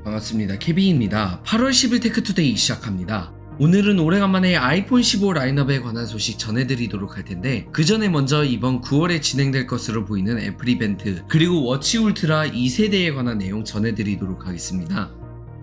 반갑습니다. 케빈입니다. 8월 10일 테크투데이 시작합니다. 오늘은 오래간만에 아이폰 15 라인업에 관한 소식 전해드리도록 할 텐데, 그 전에 먼저 이번 9월에 진행될 것으로 보이는 애플 이벤트, 그리고 워치 울트라 2세대에 관한 내용 전해드리도록 하겠습니다.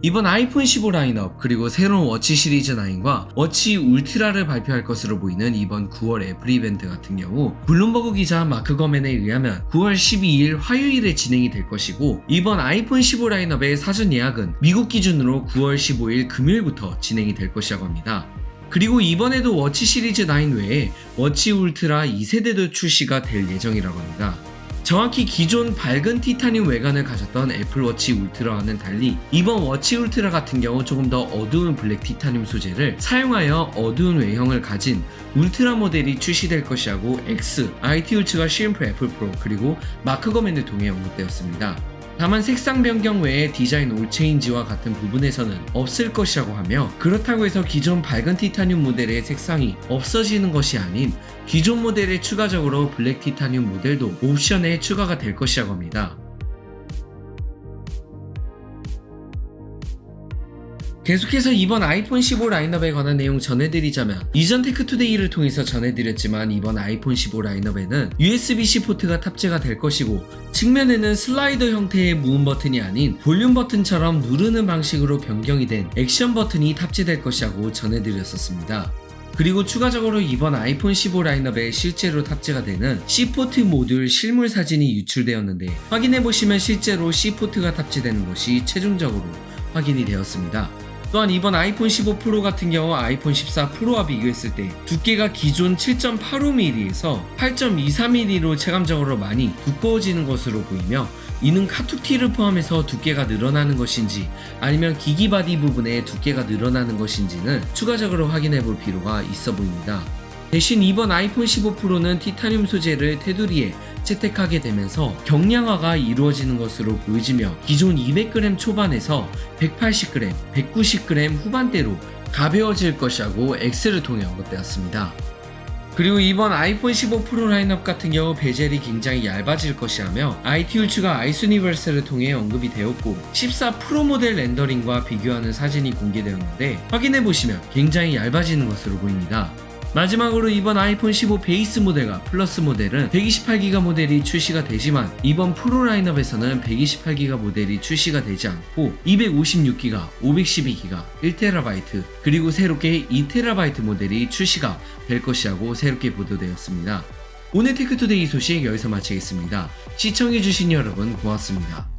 이번 아이폰 15 라인업, 그리고 새로운 워치 시리즈 9과 워치 울트라를 발표할 것으로 보이는 이번 9월 애플 이벤트 같은 경우, 블룸버그 기자 마크 거맨에 의하면 9월 12일 화요일에 진행이 될 것이고, 이번 아이폰 15 라인업의 사전 예약은 미국 기준으로 9월 15일 금요일부터 진행이 될 것이라고 합니다. 그리고 이번에도 워치 시리즈 9 외에 워치 울트라 2세대도 출시가 될 예정이라고 합니다. 정확히 기존 밝은 티타늄 외관을 가졌던 애플워치 울트라와는 달리 이번 워치 울트라 같은 경우 조금 더 어두운 블랙 티타늄 소재를 사용하여 어두운 외형을 가진 울트라 모델이 출시될 것이라고 X, IT울츠가 CNF 애플 프로, 그리고 마크 거맨을 통해 언급되었습니다. 다만 색상 변경 외에 디자인 올체인지와 같은 부분에서는 없을 것이라고 하며, 그렇다고 해서 기존 밝은 티타늄 모델의 색상이 없어지는 것이 아닌 기존 모델에 추가적으로 블랙 티타늄 모델도 옵션에 추가가 될 것이라고 합니다. 계속해서 이번 아이폰 15 라인업에 관한 내용 전해드리자면, 이전 테크투데이를 통해서 전해드렸지만 이번 아이폰 15 라인업에는 USB-C 포트가 탑재가 될 것이고, 측면에는 슬라이더 형태의 무음 버튼이 아닌 볼륨 버튼처럼 누르는 방식으로 변경이 된 액션 버튼이 탑재될 것이라고 전해드렸었습니다. 그리고 추가적으로 이번 아이폰 15 라인업에 실제로 탑재가 되는 C포트 모듈 실물 사진이 유출되었는데, 확인해보시면 실제로 C포트가 탑재되는 것이 최종적으로 확인이 되었습니다. 또한 이번 아이폰 15 프로 같은 경우 아이폰 14 프로와 비교했을 때 두께가 기존 7.85mm에서 8.23mm로 체감적으로 많이 두꺼워지는 것으로 보이며, 이는 카툭티를 포함해서 두께가 늘어나는 것인지 아니면 기기 바디 부분에 두께가 늘어나는 것인지는 추가적으로 확인해 볼 필요가 있어 보입니다. 대신 이번 아이폰 15 프로는 티타늄 소재를 테두리에 채택하게 되면서 경량화가 이루어지는 것으로 보여지며, 기존 200g 초반에서 180g, 190g 후반대로 가벼워질 것이라고 X를 통해 언급되었습니다. 그리고 이번 아이폰 15 프로 라인업 같은 경우 베젤이 굉장히 얇아질 것이라며, IT울츠가 아이스유니버스를 통해 언급이 되었고, 14 프로 모델 렌더링과 비교하는 사진이 공개되었는데, 확인해보시면 굉장히 얇아지는 것으로 보입니다. 마지막으로 이번 아이폰 15 베이스 모델과 플러스 모델은 128기가 모델이 출시가 되지만, 이번 프로 라인업에서는 128기가 모델이 출시가 되지 않고 256기가, 512기가, 1TB, 그리고 새롭게 2TB 모델이 출시가 될 것이라고 새롭게 보도되었습니다. 오늘 테크투데이 소식 여기서 마치겠습니다. 시청해주신 여러분 고맙습니다.